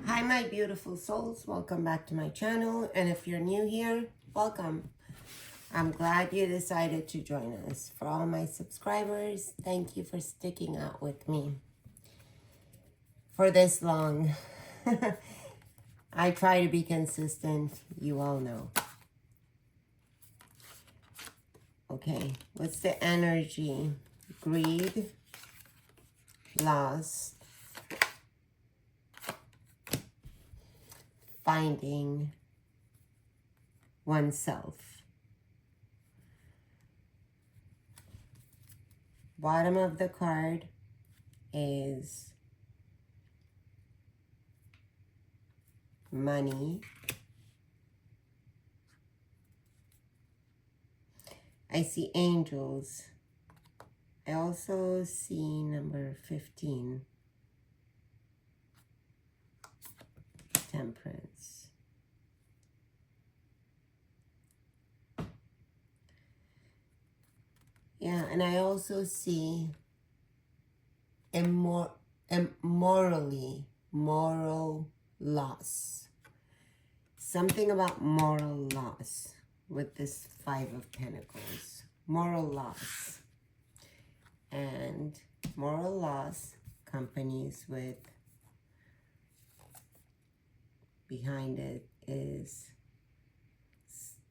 Hi my beautiful souls, welcome back to my channel, and if you're new here, welcome. I'm glad you decided to join us. For all my subscribers, thank you for sticking out with me for this long. I try to be consistent, you all know. Okay, what's the energy? Greed, loss, finding oneself. Bottom of the card is money. I see angels. I also see number 15. Temperance. Yeah, and I also see moral loss. Something about moral loss with this Five of Pentacles. Moral loss. And moral loss accompanies with, behind it is,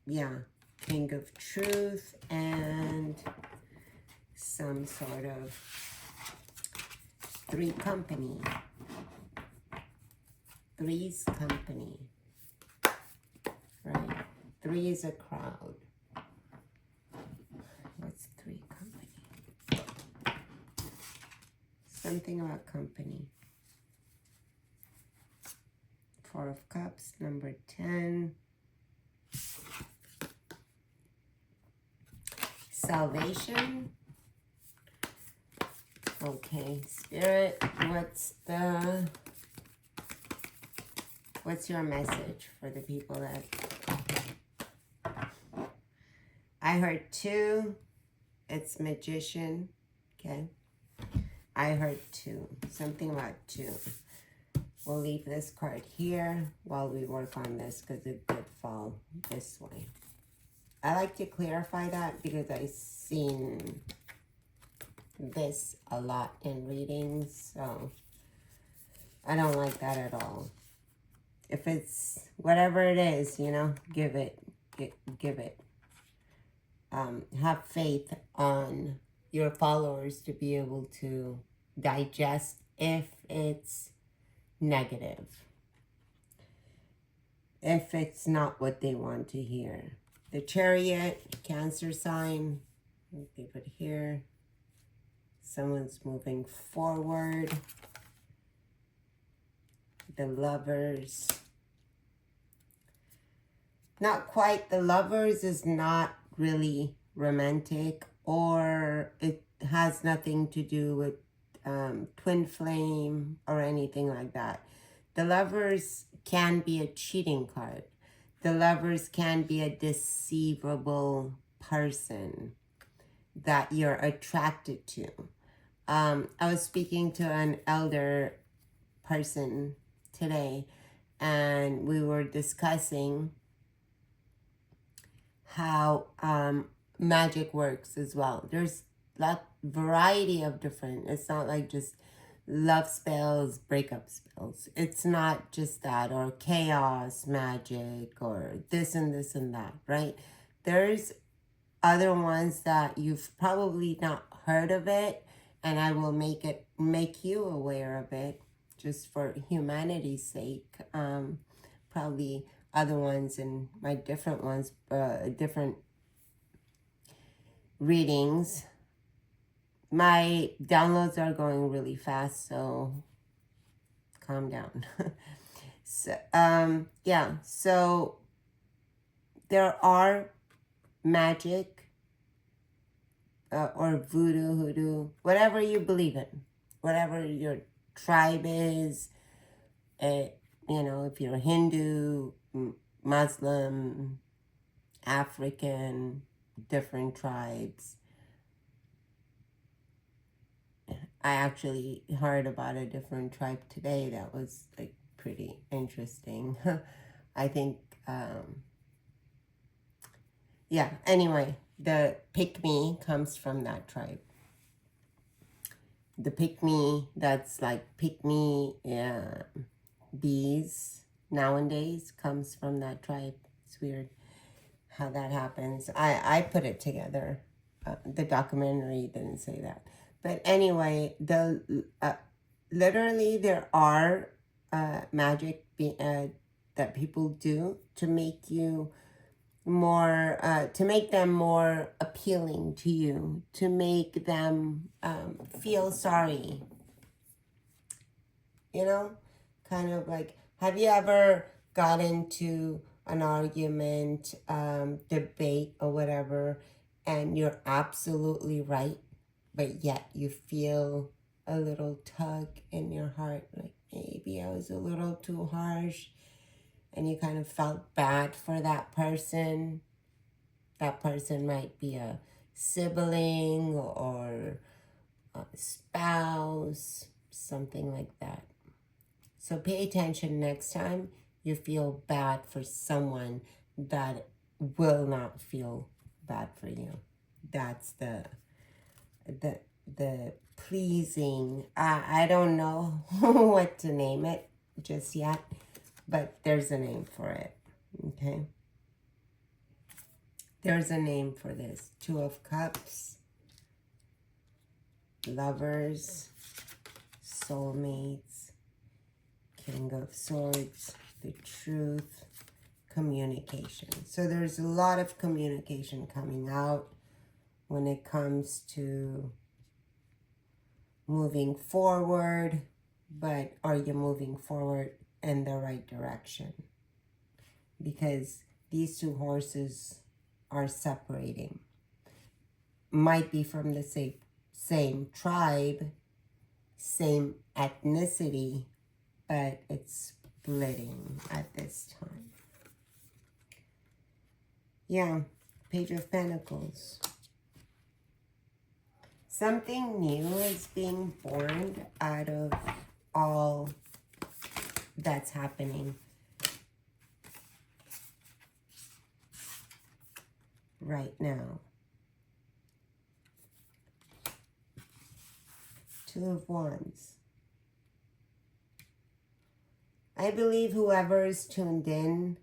yeah, King of Truth and some sort of Three's company. Right? Three is a crowd. What's three company? Something about company. Four of Cups, number 10. Salvation. Okay, Spirit, what's your message for the people that... I heard 2. It's Magician. Okay. I heard 2. Something about 2. We'll leave this card here while we work on this because it could fall this way. I like to clarify that because I've seen this a lot in readings, so I don't like that at all. If it's whatever it is, you know, give it. Have faith on your followers to be able to digest if it's negative, if it's not what they want to hear. The Chariot, Cancer sign, leave it here. Someone's moving forward. The Lovers. Not quite. The Lovers is not really romantic, or it has nothing to do with twin flame or anything like that. The Lovers can be a cheating card. The Lovers can be a deceivable person that you're attracted to. I was speaking to an elder person today, and we were discussing how magic works as well. There's a variety of different, it's not like just love spells, breakup spells. It's not just that, or chaos magic, or this and this and that, right? There's other ones that you've probably not heard of it, and I will make you aware of it just for humanity's sake. Probably other ones and my different ones, different readings. My downloads are going really fast, so calm down. So, yeah, so there are magic or voodoo, hoodoo, whatever you believe in, whatever your tribe is, you know, if you're Hindu, Muslim, African, different tribes. I actually heard about a different tribe today that was like pretty interesting. I think, yeah, anyway, the pick-me comes from that tribe. The pick-me, that's like pick-me bees nowadays, comes from that tribe. It's weird how that happens. I put it together. The documentary didn't say that. But anyway, literally there are magic that people do to make you more, to make them more appealing to you, to make them feel sorry. You know, kind of like, have you ever got into an argument, debate or whatever, and you're absolutely right, but yet you feel a little tug in your heart, like maybe I was a little too harsh, and you kind of felt bad for that person. That person might be a sibling or a spouse, something like that. So pay attention next time you feel bad for someone that will not feel bad for you. That's the pleasing. I don't know what to name it just yet, but there's a name for it. Okay. There's a name for this. Two of Cups, Lovers, Soulmates, King of Swords, the Truth, communication. So there's a lot of communication coming out when it comes to moving forward, but are you moving forward in the right direction? Because these two horses are separating. Might be from the same tribe, same ethnicity, but it's splitting at this time. Yeah, Page of Pentacles. Something new is being born out of all that's happening right now. Two of Wands. I believe whoever is tuned in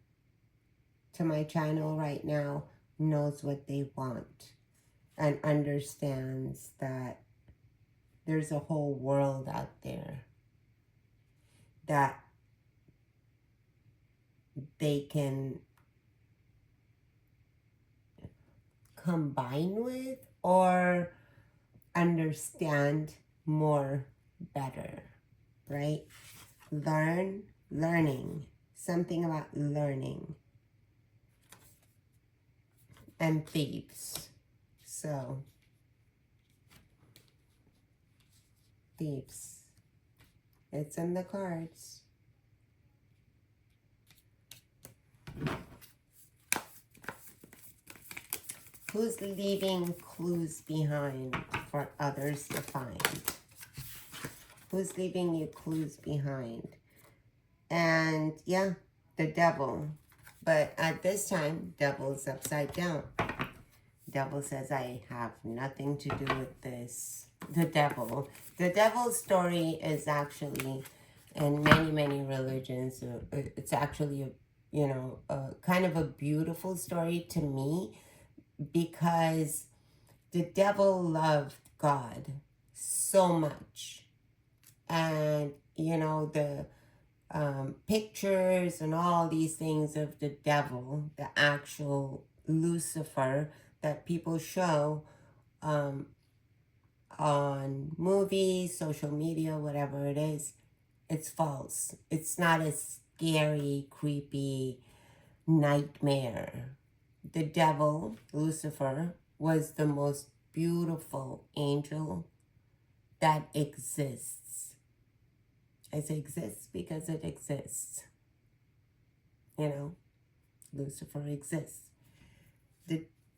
to my channel right now knows what they want and understands that there's a whole world out there that they can combine with or understand more better, right? Learning, something about learning, and thieves. So, thieves. It's in the cards. Who's leaving clues behind for others to find? Who's leaving you clues behind? And yeah, the devil. But at this time, devil's upside down. Devil says, I have nothing to do with this. The devil. The devil's story is actually, in many religions, it's actually, kind of a beautiful story to me, because the devil loved God so much. And, the pictures and all these things of the devil, the actual Lucifer that people show on movies, social media, whatever it is, it's false. It's not a scary, creepy nightmare. The devil, Lucifer, was the most beautiful angel that exists. It exists because it exists. Lucifer exists.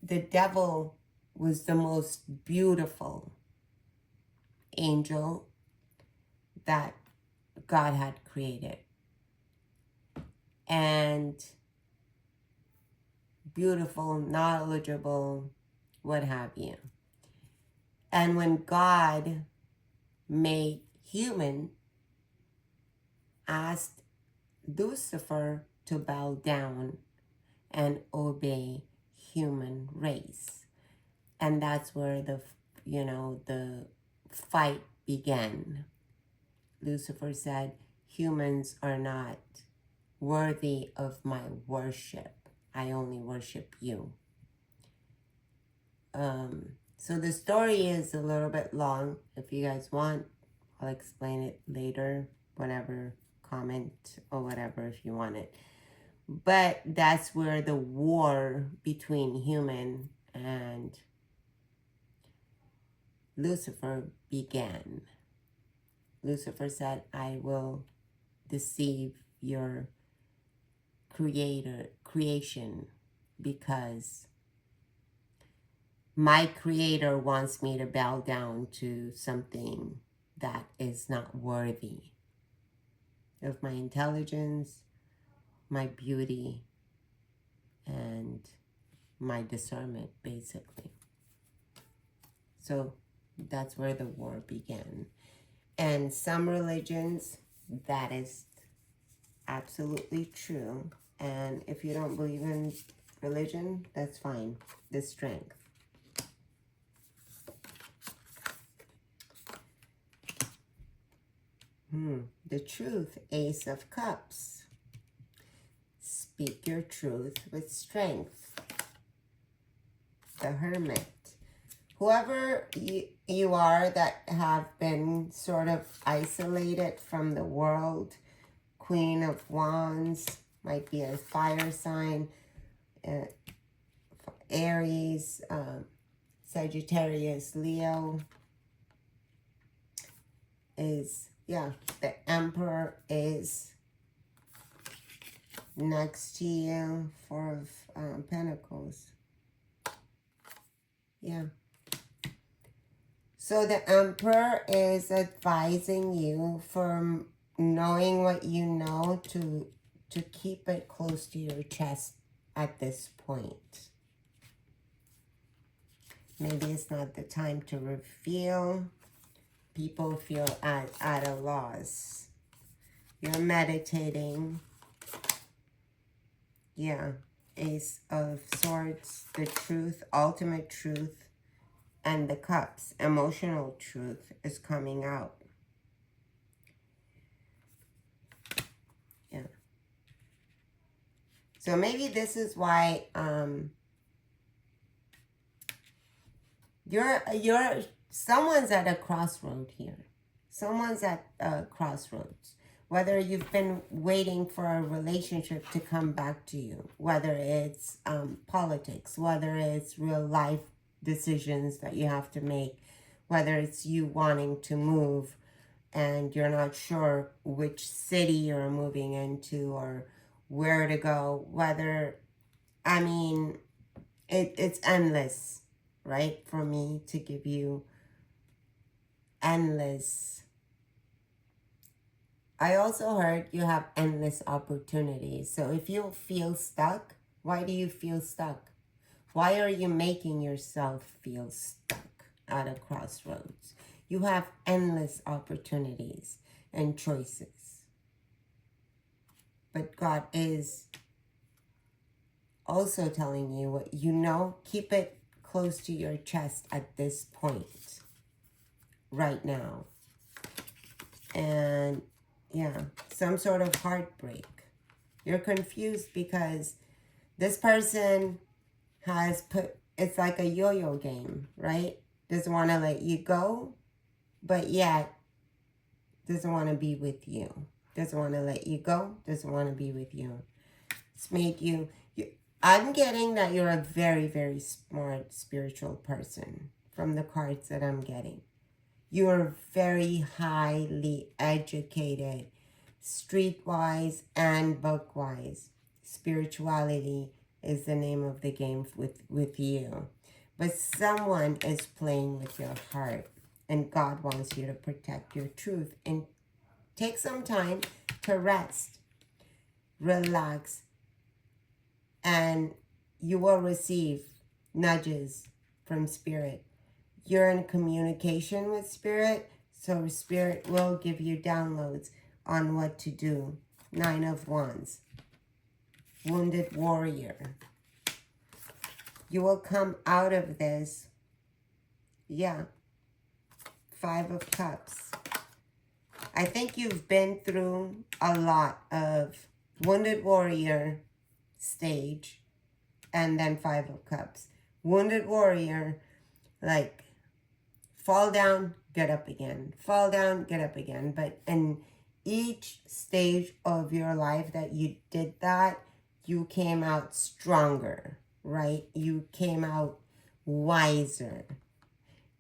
The devil was the most beautiful angel that God had created. and beautiful, knowledgeable, what have you. And when God made human, asked Lucifer to bow down and obey human race. And that's where the fight began. Lucifer said, humans are not worthy of my worship. I only worship you. So the story is a little bit long. If you guys want, I'll explain it later, whatever, comment or whatever if you want it. But that's where the war between human and Lucifer began. Lucifer said, I will deceive your creation because my creator wants me to bow down to something that is not worthy of my intelligence, my beauty, and my discernment, basically. So that's where the war began. And some religions, that is absolutely true. And if you don't believe in religion, that's fine. The strength. The truth, Ace of Cups. Speak your truth with strength. The Hermit. Whoever you are that have been sort of isolated from the world, Queen of Wands, might be a fire sign, Aries, Sagittarius, Leo, is, yeah, the Emperor is next to you, Four of Pentacles. Yeah. So the Emperor is advising you from knowing what you know to keep it close to your chest at this point. Maybe it's not the time to reveal. People feel at a loss. You're meditating. Yeah. Ace of Swords, the truth, ultimate truth, and the Cups, emotional truth is coming out. Yeah. So maybe this is why you're someone's at a crossroad here. Someone's at a crossroads. Whether you've been waiting for a relationship to come back to you, whether it's politics, whether it's real life decisions that you have to make, whether it's you wanting to move and you're not sure which city you're moving into or where to go, whether, I mean, it's endless, right? For me to give you endless. I also heard you have endless opportunities. So if you feel stuck, why do you feel stuck? Why are you making yourself feel stuck at a crossroads? You have endless opportunities and choices. But God is also telling you what you know. Keep it close to your chest at this point, right now. And yeah, some sort of heartbreak. You're confused because this person has put, it's like a yo-yo game, right? Doesn't want to let you go, but yet doesn't want to be with you. Doesn't want to let you go, doesn't want to be with you. It's made you, I'm getting that you're a very, very smart spiritual person from the cards that I'm getting. You're very highly educated, streetwise and book-wise. Spirituality is the name of the game with you. But someone is playing with your heart, and God wants you to protect your truth and take some time to rest. relax, and you will receive nudges from Spirit. You're in communication with Spirit, so Spirit will give you downloads on what to do. 9 of Wands. Wounded warrior. You will come out of this. Yeah. 5 of Cups. I think you've been through a lot of wounded warrior stage and then 5 of Cups. Wounded warrior, like, fall down, get up again. Fall down, get up again. But in each stage of your life that you did that, you came out stronger, right? You came out wiser.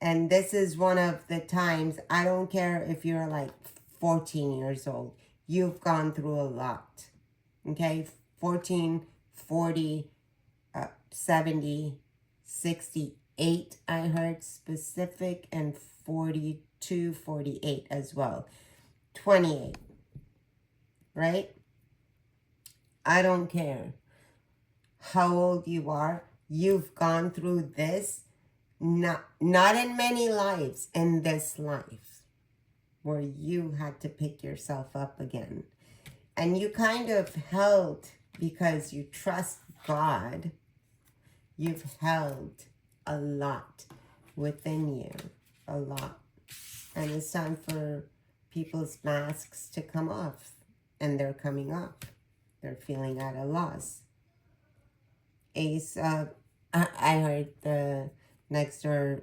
And this is one of the times, I don't care if you're like 14 years old, you've gone through a lot. Okay? 14, 40, 70, 68, I heard specific, and 42, 48 as well. 28, right? I don't care how old you are. You've gone through this, not in many lives, in this life, where you had to pick yourself up again. And you kind of held, because you trust God, you've held a lot within you, a lot. And it's time for people's masks to come off, and they're coming off. They're feeling at a loss. Ace of, I heard the next door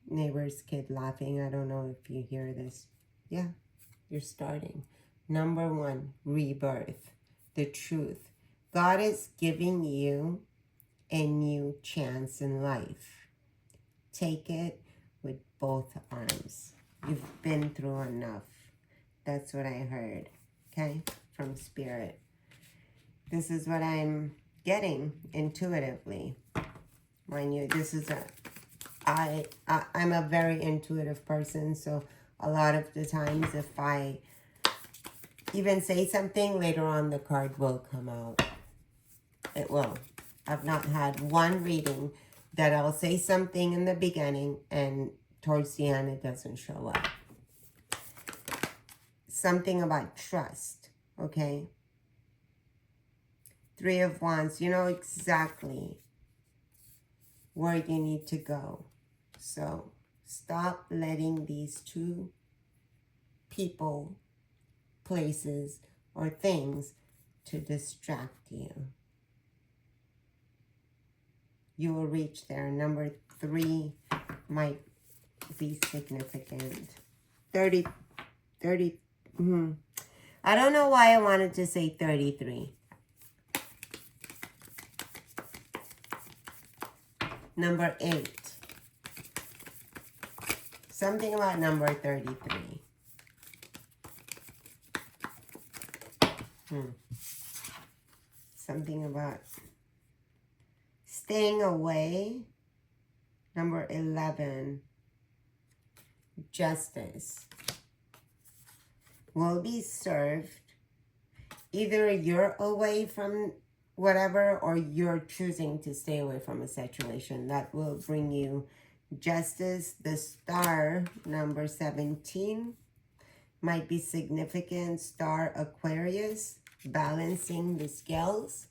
neighbor's kid laughing. I don't know if you hear this. Yeah, you're starting. Number 1, rebirth, the truth. God is giving you a new chance in life. Take it with both arms. You've been through enough. That's what I heard, okay, from Spirit. This is what I'm getting intuitively. Mind you, this is I'm a very intuitive person, so a lot of the times if I even say something, later on the card will come out. It will. I've not had one reading that I'll say something in the beginning and towards the end it doesn't show up. Something about trust, okay? 3 of Wands, you know exactly where you need to go. So stop letting these 2 people, places, or things to distract you. You will reach there. Number 3 might be significant. 30. I don't know why I wanted to say 33. Number 8. Something about number 33. Something about staying away. Number 11. Justice will be served. Either you're away from whatever, or you're choosing to stay away from a situation that will bring you justice. The star, number 17, might be significant. Star Aquarius, balancing the scales.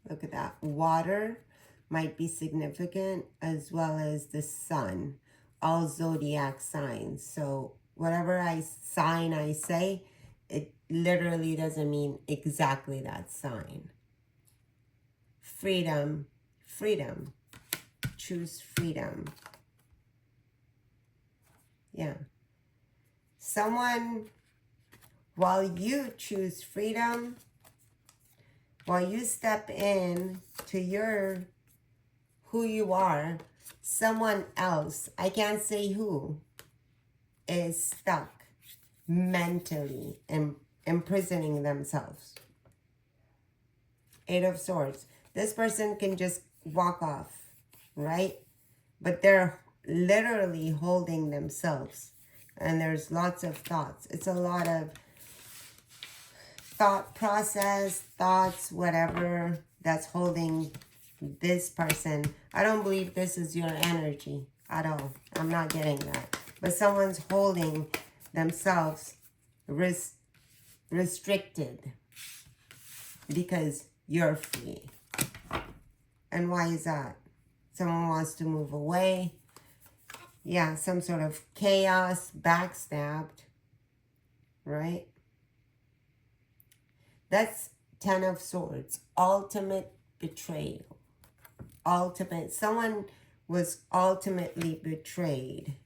Look at that. Water might be significant, as well as the sun. All zodiac signs. So whatever sign I say, it literally doesn't mean exactly that sign. Freedom. Freedom. Choose freedom. Yeah. Someone, while you choose freedom, while you step in to who you are, someone else, I can't say who, is stuck mentally and imprisoning themselves. 8 of Swords. This person can just walk off, right? But they're literally holding themselves. And there's lots of thoughts. It's a lot of thought process, thoughts, whatever that's holding this person. I don't believe this is your energy at all. I'm not getting that. But someone's holding themselves restricted because you're free. And why is that? Someone wants to move away. Yeah, some sort of chaos, backstabbed, right? That's 10 of Swords, ultimate betrayal. Ultimate, someone was ultimately betrayed.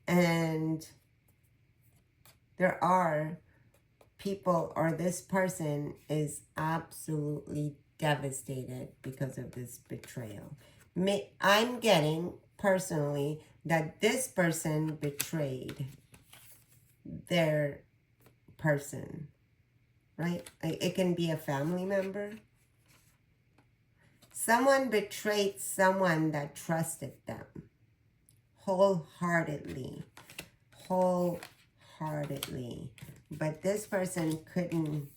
And there are people, or this person is absolutely devastated because of this betrayal. I'm getting personally that this person betrayed their person, right? It can be a family member. Someone betrayed someone that trusted them wholeheartedly. But this person couldn't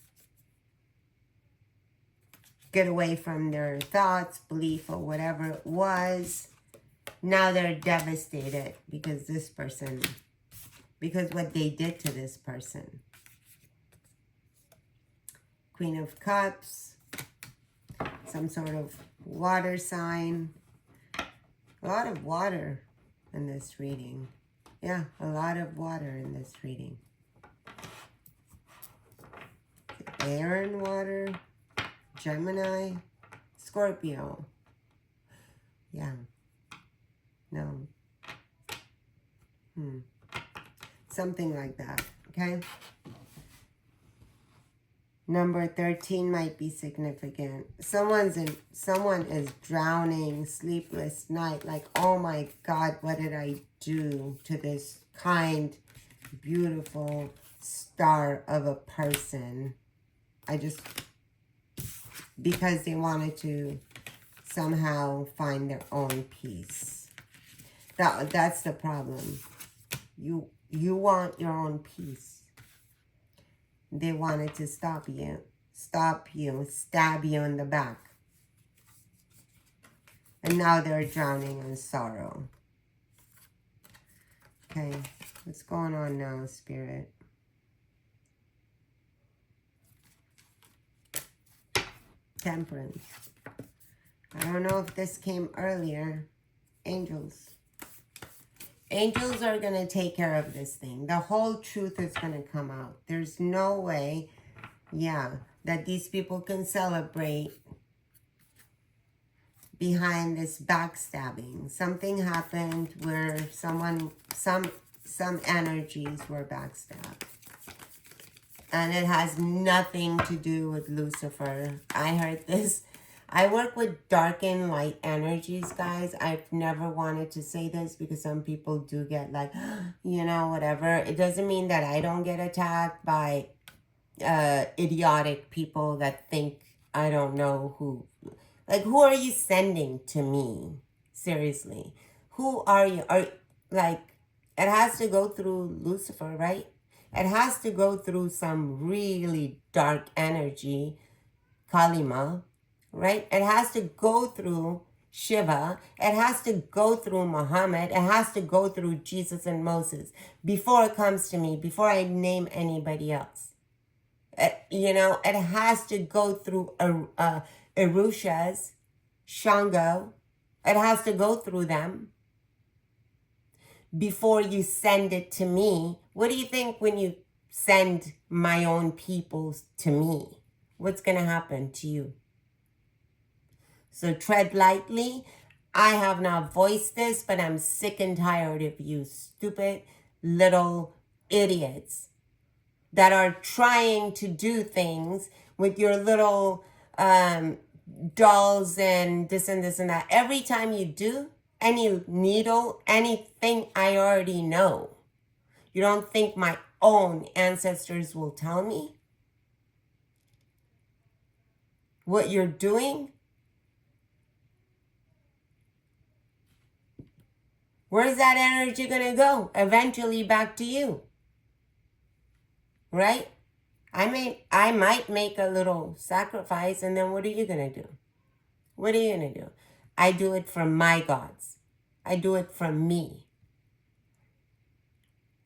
get away from their thoughts, belief, or whatever it was. Now they're devastated because this person, because what they did to this person. Queen of Cups, some sort of water sign. A lot of water in this reading. Yeah, a lot of water in this reading. Air and water. Gemini. Scorpio. Yeah. No. Something like that. Okay? Number 13 might be significant. Someone is drowning, sleepless night. Like, oh my God, what did I do to this kind, beautiful star of a person? Because they wanted to somehow find their own peace. That's the problem. You want your own peace. They wanted to stop you, stab you in the back. And now they're drowning in sorrow. Okay, what's going on now, Spirit? Temperance. I don't know if this came earlier. Angels. Angels are going to take care of this thing. The whole truth is going to come out. There's no way, that these people can celebrate behind this backstabbing. Something happened where some energies were backstabbed. And it has nothing to do with Lucifer. I heard this. I work with dark and light energies, guys. I've never wanted to say this because some people do get like, whatever. It doesn't mean that I don't get attacked by idiotic people that think I don't know who. Like, who are you sending to me? Seriously. Who are you? It has to go through Lucifer, right? It has to go through some really dark energy, Kalima. Right? It has to go through Shiva. It has to go through Muhammad. It has to go through Jesus and Moses before it comes to me, before I name anybody else. It has to go through Arushas, Shango. It has to go through them before you send it to me. What do you think when you send my own people to me? What's going to happen to you? So tread lightly. I have not voiced this, but I'm sick and tired of you stupid little idiots that are trying to do things with your little dolls and this and this and that. Every time you do any needle, anything, I already know. You don't think my own ancestors will tell me what you're doing? Where's that energy going to go? Eventually back to you. Right? I might make a little sacrifice, and then what are you going to do? What are you going to do? I do it for my gods. I do it for me.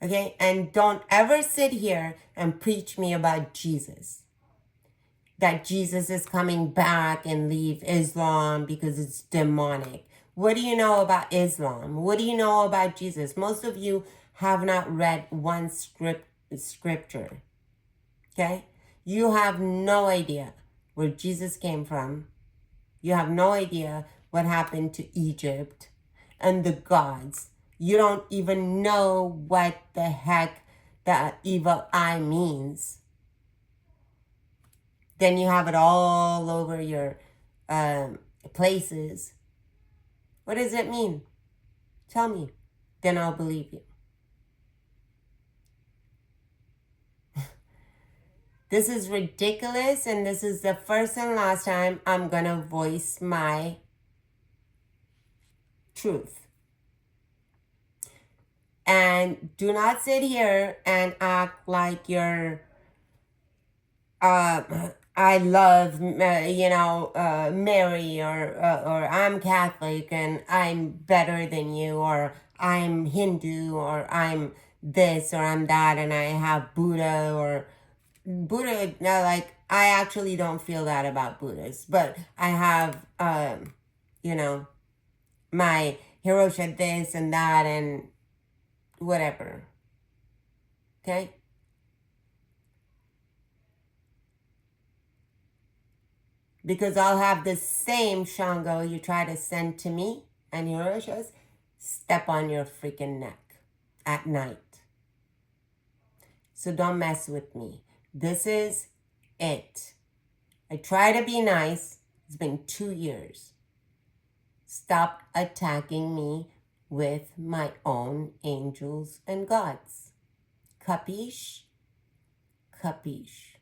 Okay? And don't ever sit here and preach me about Jesus. That Jesus is coming back and leave Islam because it's demonic. What do you know about Islam? What do you know about Jesus? Most of you have not read one scripture. Okay? You have no idea where Jesus came from. You have no idea what happened to Egypt and the gods. You don't even know what the heck that evil eye means. Then you have it all over your places. What does it mean? Tell me. Then I'll believe you. This is ridiculous, and this is the first and last time I'm going to voice my truth. And do not sit here and act like you're, I love, Mary, or I'm Catholic and I'm better than you, or I'm Hindu, or I'm this, or I'm that, and I have Buddha, or Buddha, like, I actually don't feel that about Buddhists, but I have, my Hiroshima this and that and whatever. Okay? Because I'll have the same Shango you try to send to me and Hiroshima's step on your freaking neck at night. So don't mess with me. This is it. I try to be nice. It's been 2 years. Stop attacking me with my own angels and gods. Capiche? Capiche.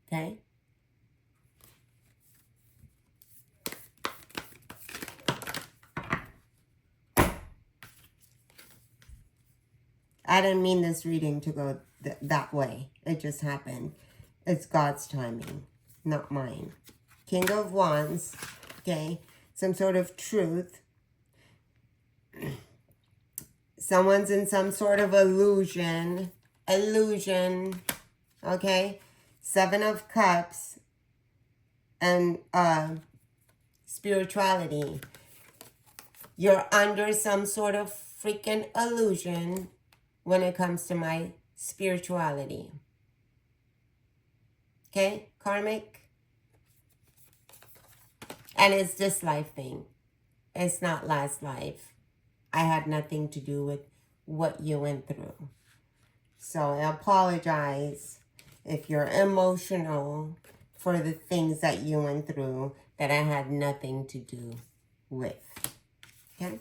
Okay? I didn't mean this reading to go that way. It just happened. It's God's timing, not mine. King of Wands, okay? Some sort of truth. Someone's in some sort of illusion, okay? 7 of Cups and spirituality. You're under some sort of freaking illusion when it comes to my spirituality. Okay, karmic. And it's this life thing. It's not last life. I had nothing to do with what you went through. So I apologize if you're emotional for the things that you went through that I had nothing to do with. Okay?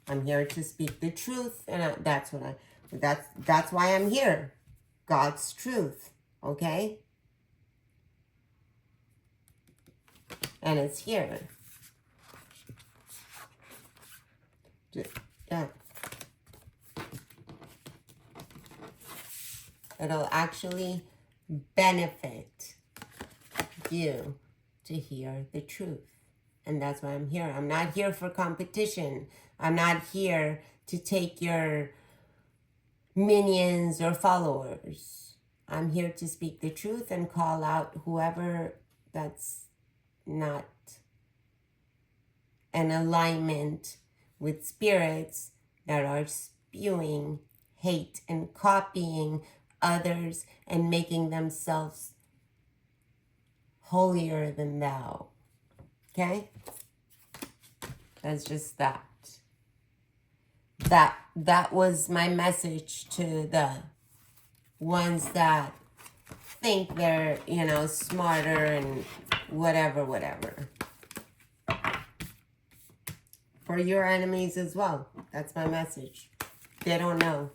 I'm here to speak the truth, and that's why I'm here. God's truth, okay? And it's here. Yeah. It'll actually benefit you to hear the truth. And that's why I'm here. I'm not here for competition. I'm not here to take your minions or followers. I'm here to speak the truth and call out whoever that's not in alignment with spirits that are spewing hate and copying others and making themselves holier than thou. Okay? That's just that. That was my message to the ones that think they're, smarter and whatever. For your enemies as well. That's my message. They don't know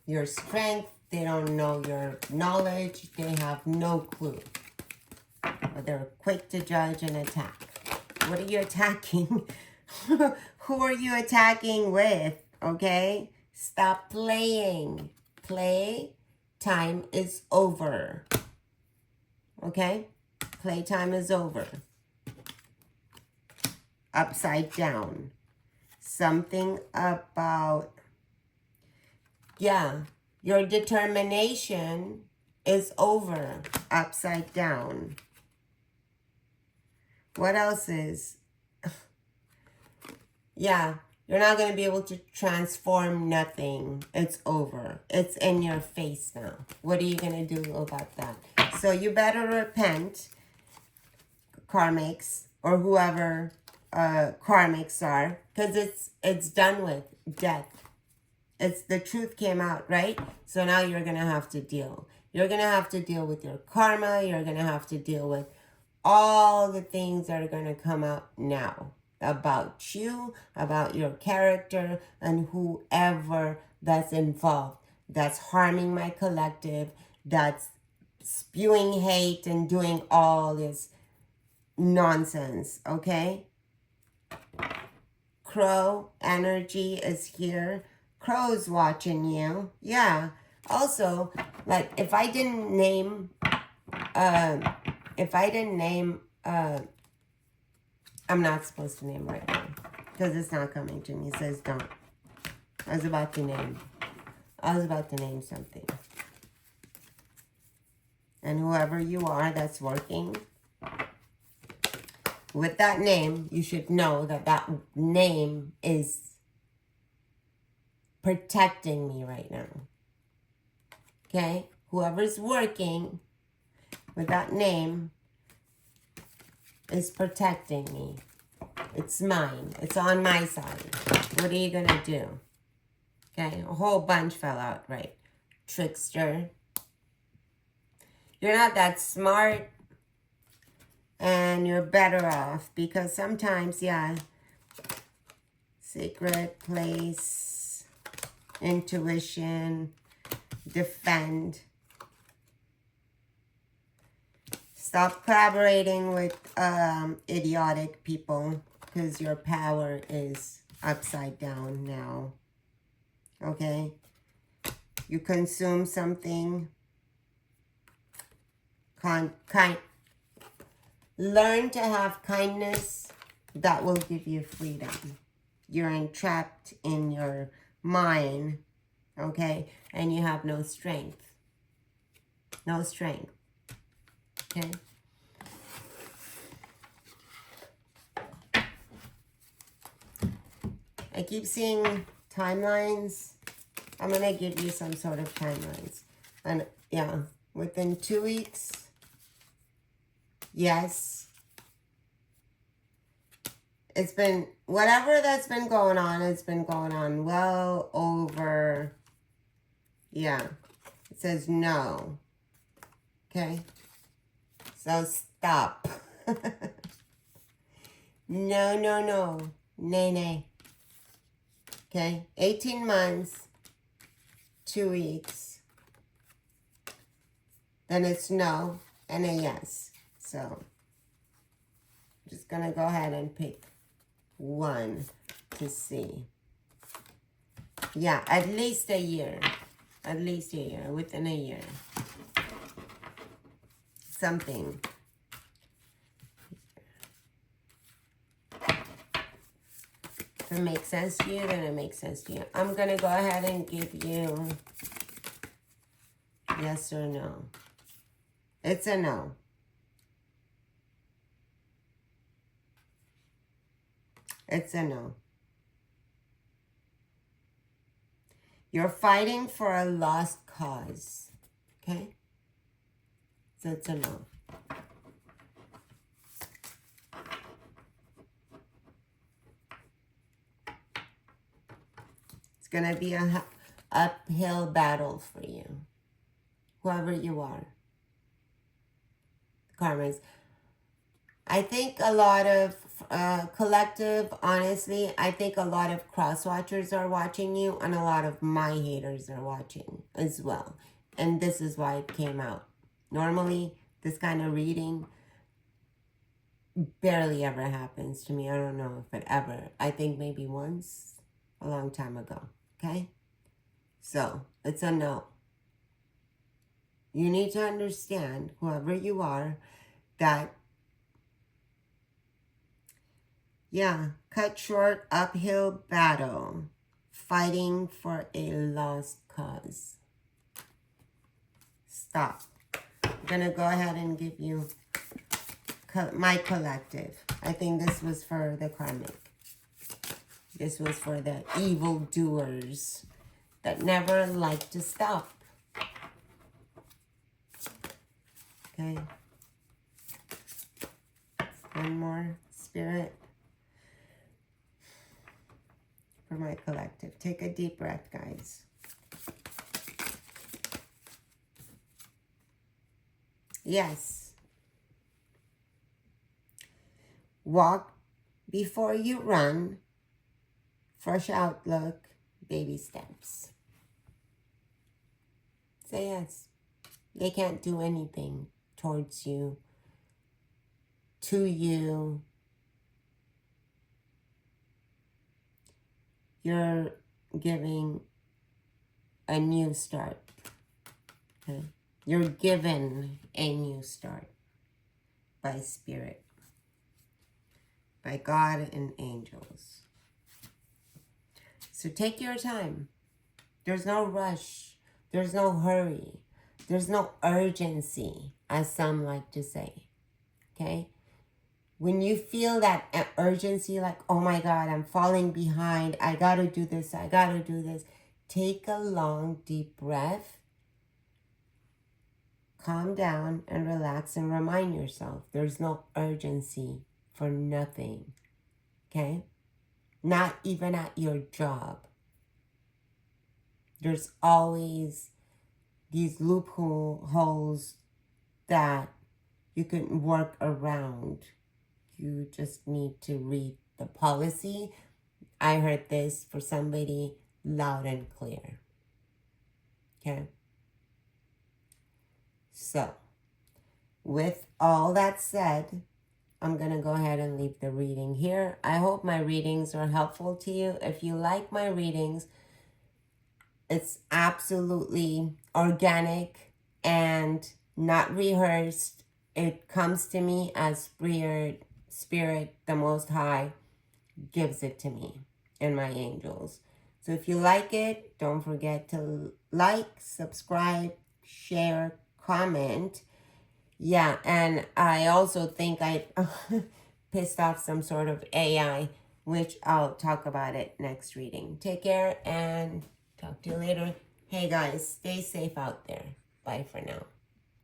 your strength. They don't know your knowledge. They have no clue. But they're quick to judge and attack. What are you attacking? Who are you attacking with? Okay? Stop playing. Play time is over. Okay? Playtime is over. Upside down. Something about, yeah, your determination is over. Upside down. What else is? Yeah, you're not going to be able to transform nothing. It's over. It's in your face now. What are you going to do about that? So you better repent, karmics, or whoever karmics are, because it's done with. Death. It's the truth came out, right? So now you're going to have to deal. You're going to have to deal with your karma. You're going to have to deal with all the things that are going to come out now about you, about your character, and whoever that's involved, that's harming my collective, that's spewing hate and doing all this nonsense, okay? Crow energy is here. Crow's watching you. Yeah. Also, like, if I didn't name, I'm not supposed to name right now because it's not coming to me. It says don't. I was about to name something. And whoever you are that's working with that name, you should know that that name is protecting me right now. Okay? Whoever's working with that name is protecting me. It's mine. It's on my side. What are you going to do? Okay? A whole bunch fell out, right? Trickster. You're not that smart. And you're better off. Because sometimes, yeah. Secret place. Intuition. Defend. Stop collaborating with idiotic people because your power is upside down now. Okay? You consume something. Learn to have kindness. That will give you freedom. You're entrapped in your mind. Okay? And you have no strength. No strength. Okay. I keep seeing timelines. I'm going to give you some sort of timelines. And yeah, within 2 weeks. Yes. It's been, whatever that's been going on, it's been going on well over, yeah. It says no. Okay. So stop. No, no, no. Nay, nay. Okay? 18 months, 2 weeks. Then it's no and a yes. So, I'm just going to go ahead and pick one to see. Yeah, at least a year. At least a year. Within a year. Something. If it makes sense to you, then it makes sense to you. I'm going to go ahead and give you yes or no. It's a no. It's a no. You're fighting for a lost cause. Okay? So it's a no. It's going to be a uphill battle for you. Whoever you are. Karmas. I think a lot of collective, honestly, I think a lot of cross-watchers are watching you and a lot of my haters are watching as well. And this is why it came out. Normally, this kind of reading, barely ever happens to me. I don't know if it ever. I think maybe once a long time ago. Okay? So, it's a no. You need to understand, whoever you are, that, yeah, cut short uphill battle, fighting for a lost cause. Stop. I'm going to go ahead and give you my collective. I think this was for the karmic. This was for the evildoers that never like to stop. Okay. One more, Spirit, for my collective. Take a deep breath, guys. Yes. Walk before you run. Fresh outlook, baby steps. Say yes. They can't do anything towards you, to you. You're giving a new start. Okay? You're given a new start by Spirit, by God and angels. So take your time. There's no rush. There's no hurry. There's no urgency, as some like to say. Okay? When you feel that urgency, like, oh my God, I'm falling behind. I got to do this. I got to do this. Take a long, deep breath. Calm down and relax and remind yourself there's no urgency for nothing. Okay? Not even at your job. There's always these loopholes that you can work around. You just need to read the policy. I heard this for somebody loud and clear. Okay? So, with all that said, I'm going to go ahead and leave the reading here. I hope my readings are helpful to you. If you like my readings, it's absolutely organic and not rehearsed. It comes to me as Spirit, the Most High, gives it to me and my angels. So if you like it, don't forget to like, subscribe, share, comment. Yeah, and I also think I pissed off some sort of AI, which I'll talk about it next reading. Take care and talk to you later. Hey guys, stay safe out there. Bye for now.